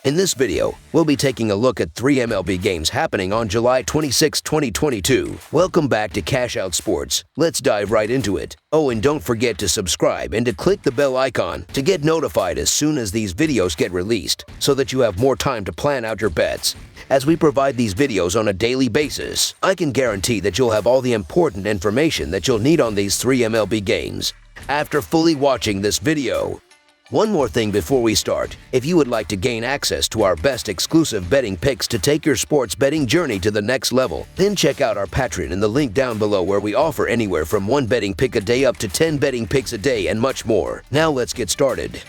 In this video, we'll be taking a look at 3 MLB games happening on July 26, 2022. Welcome back to Cash Out Sports. Let's dive right into it. Oh, and don't forget to subscribe and to click the bell icon to get notified as soon as these videos get released so that you have more time to plan out your bets. As we provide these videos on a daily basis, I can guarantee that you'll have all the important information that you'll need on these 3 MLB games after fully watching this video. One more thing before we start. If you would like to gain access to our best exclusive betting picks to take your sports betting journey to the next level, then check out our Patreon in the link down below, where we offer anywhere from 1 betting pick a day up to 10 betting picks a day and much more. Now let's get started.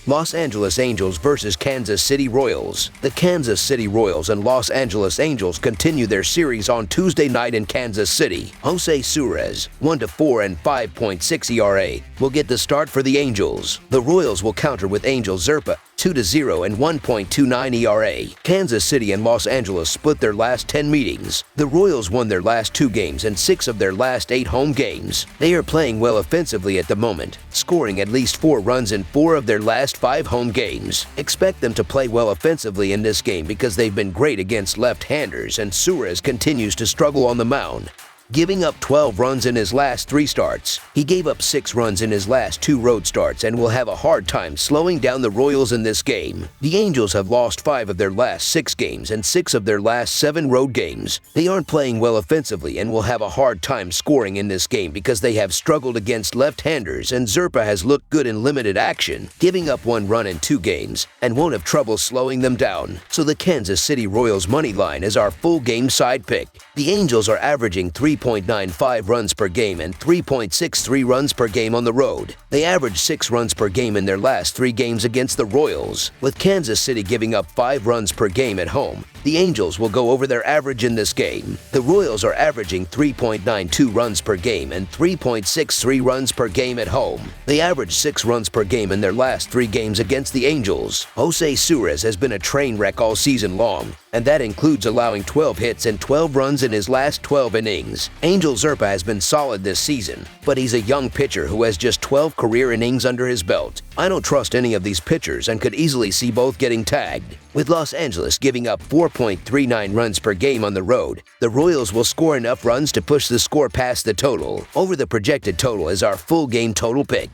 Los Angeles Angels versus Kansas City Royals. The Kansas City Royals and Los Angeles Angels continue their series on Tuesday night in Kansas City. Jose Suarez, 1-4 and 5.6 ERA, will get the start for the Angels. The Royals will counter with Angel Zerpa, 2-0 and 1.29 ERA. Kansas City and Los Angeles split their last 10 meetings. The Royals won their last 2 games and 6 of their last 8 home games. They are playing well offensively at the moment, scoring at least 4 runs in 4 of their last 5 home games. Expect them to play well offensively in this game because they've been great against left-handers, and Suarez continues to struggle on the mound, giving up 12 runs in his last 3 starts. He gave up 6 runs in his last 2 road starts and will have a hard time slowing down the Royals in this game. The Angels have lost 5 of their last 6 games and 6 of their last 7 road games. They aren't playing well offensively and will have a hard time scoring in this game because they have struggled against left-handers, and Zerpa has looked good in limited action, giving up 1 run in 2 games, and won't have trouble slowing them down. So the Kansas City Royals money line is our full game side pick. The Angels are averaging 3.95 runs per game and 3.63 runs per game on the road. They averaged 6 runs per game in their last 3 games against the Royals, with Kansas City giving up 5 runs per game at home. The Angels will go over their average in this game. The Royals are averaging 3.92 runs per game and 3.63 runs per game at home. They averaged 6 runs per game in their last 3 games against the Angels. Jose Suarez has been a train wreck all season long, and that includes allowing 12 hits and 12 runs in his last 12 innings. Angel Zerpa has been solid this season, but he's a young pitcher who has just 12 career innings under his belt. I don't trust any of these pitchers and could easily see both getting tagged. With Los Angeles giving up 4.39 runs per game on the road, the Royals will score enough runs to push the score past the total. Over the projected total is our full game total pick.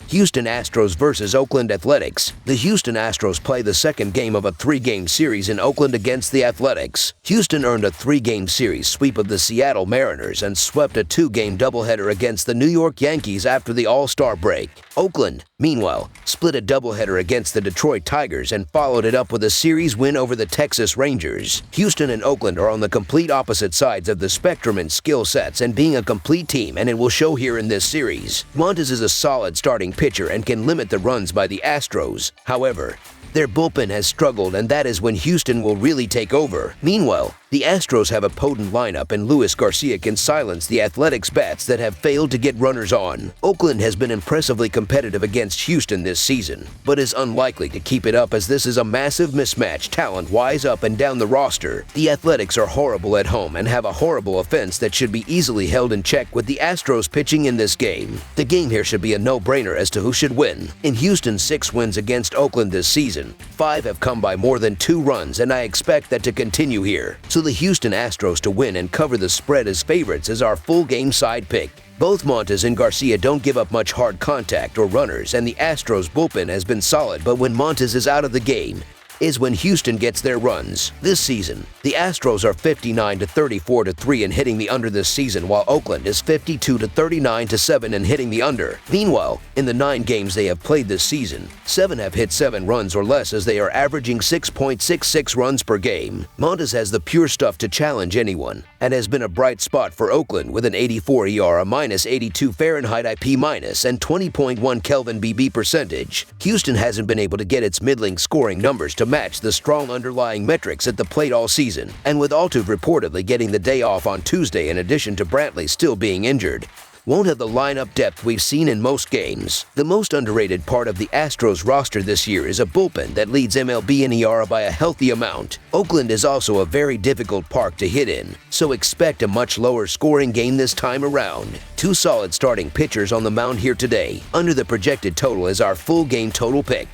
Houston Astros versus Oakland Athletics. The Houston Astros play the second game of a 3-game series in Oakland against the Athletics. Houston earned a 3-game series sweep of the Seattle Mariners and swept a 2-game doubleheader against the New York Yankees after the All-Star break. Oakland, meanwhile, split a doubleheader against the Detroit Tigers and followed it up with a series win over the Texas Rangers. Houston and Oakland are on the complete opposite sides of the spectrum in skill sets and being a complete team, and it will show here in this series. Montes is a solid starting pitcher and can limit the runs by the Astros. However, their bullpen has struggled, and that is when Houston will really take over. Meanwhile, the Astros have a potent lineup, and Luis Garcia can silence the Athletics' bats that have failed to get runners on. Oakland has been impressively competitive against Houston this season, but is unlikely to keep it up as this is a massive mismatch talent-wise up and down the roster. The Athletics are horrible at home and have a horrible offense that should be easily held in check with the Astros pitching in this game. The game here should be a no-brainer as to who should win. In Houston's 6 wins against Oakland this season, 5 have come by more than 2 runs, and I expect that to continue here. So the Houston Astros to win and cover the spread as favorites is our full game side pick. Both Montes and Garcia don't give up much hard contact or runners, and the Astros bullpen has been solid, but when Montes is out of the game is when Houston gets their runs. This season, the Astros are 59-34-3 in hitting the under this season, while Oakland is 52-39-7 in hitting the under. Meanwhile, in the 9 games they have played this season, 7 have hit 7 runs or less as they are averaging 6.66 runs per game. Montes has the pure stuff to challenge anyone and has been a bright spot for Oakland with an 84 ERA, -82 Fahrenheit IP-, and 20.1 Kelvin BB percentage. Houston hasn't been able to get its middling scoring numbers to match the strong underlying metrics at the plate all season, and with Altuve reportedly getting the day off on Tuesday in addition to Brantley still being injured, won't have the lineup depth we've seen in most games. The most underrated part of the Astros roster this year is a bullpen that leads MLB in ERA by a healthy amount. Oakland is also a very difficult park to hit in, so expect a much lower scoring game this time around. Two solid starting pitchers on the mound here today. Under the projected total is our full game total pick.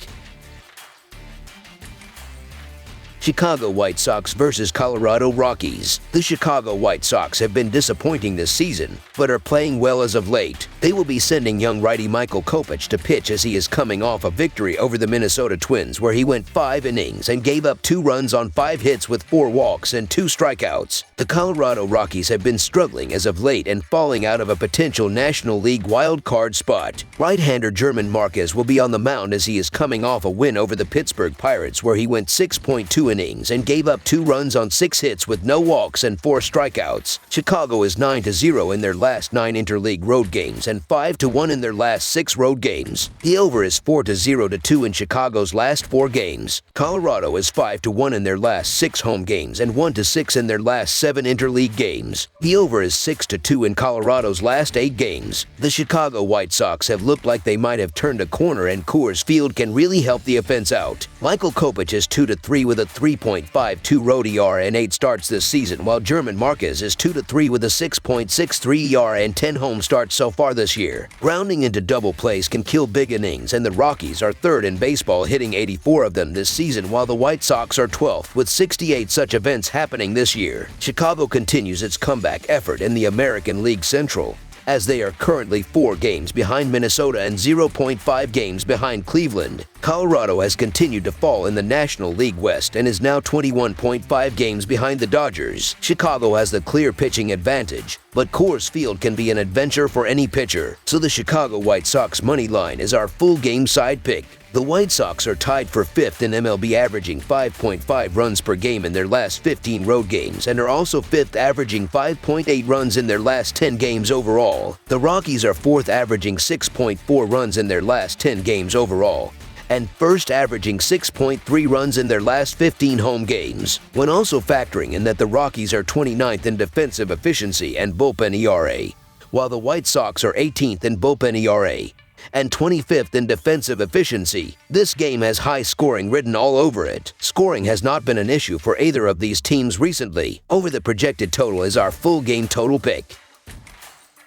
Chicago White Sox versus Colorado Rockies. The Chicago White Sox have been disappointing this season, but are playing well as of late. They will be sending young righty Michael Kopech to pitch as he is coming off a victory over the Minnesota Twins, where he went 5 innings and gave up 2 runs on 5 hits with 4 walks and 2 strikeouts. The Colorado Rockies have been struggling as of late and falling out of a potential National League wild card spot. Right-hander German Marquez will be on the mound as he is coming off a win over the Pittsburgh Pirates, where he went 6.2 innings and gave up 2 runs on 6 hits with no walks and 4 strikeouts. Chicago is 9-0 in their last 9 interleague road games and 5-1 in their last 6 road games. The over is 4-0-2 in Chicago's last 4 games. Colorado is 5-1 in their last 6 home games and 1-6 in their last 7 interleague games. The over is 6-2 in Colorado's last 8 games. The Chicago White Sox have looked like they might have turned a corner, and Coors Field can really help the offense out. Michael Kopech is 2-3 with a 3.52 road ERA and 8 starts this season, while German Marquez is 2-3 with a 6.63 ERA and 10 home starts so far this year. Grounding into double plays can kill big innings, and the Rockies are 3rd in baseball, hitting 84 of them this season, while the White Sox are 12th with 68 such events happening this year. Chicago continues its comeback effort in the American League Central, as they are currently 4 games behind Minnesota and 0.5 games behind Cleveland. Colorado has continued to fall in the National League West and is now 21.5 games behind the Dodgers. Chicago has the clear pitching advantage, but Coors Field can be an adventure for any pitcher, so the Chicago White Sox money line is our full game side pick. The White Sox are tied for 5th in MLB, averaging 5.5 runs per game in their last 15 road games, and are also 5th, averaging 5.8 runs in their last 10 games overall. The Rockies are 4th, averaging 6.4 runs in their last 10 games overall, and 1st, averaging 6.3 runs in their last 15 home games. When also factoring in that the Rockies are 29th in defensive efficiency and bullpen ERA, while the White Sox are 18th in bullpen ERA and 25th in defensive efficiency, this game has high scoring written all over it. Scoring has not been an issue for either of these teams recently. Over the projected total is our full game total pick.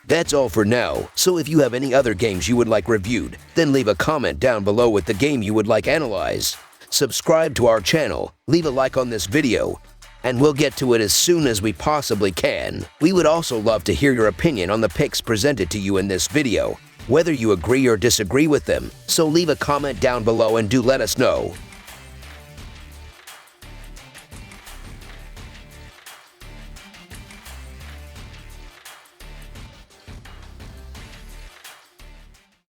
That's all for now, so if you have any other games you would like reviewed, then leave a comment down below with the game you would like analyzed. Subscribe to our channel, leave a like on this video, and we'll get to it as soon as we possibly can. We would also love to hear your opinion on the picks presented to you in this video, whether you agree or disagree with them, so leave a comment down below and do let us know.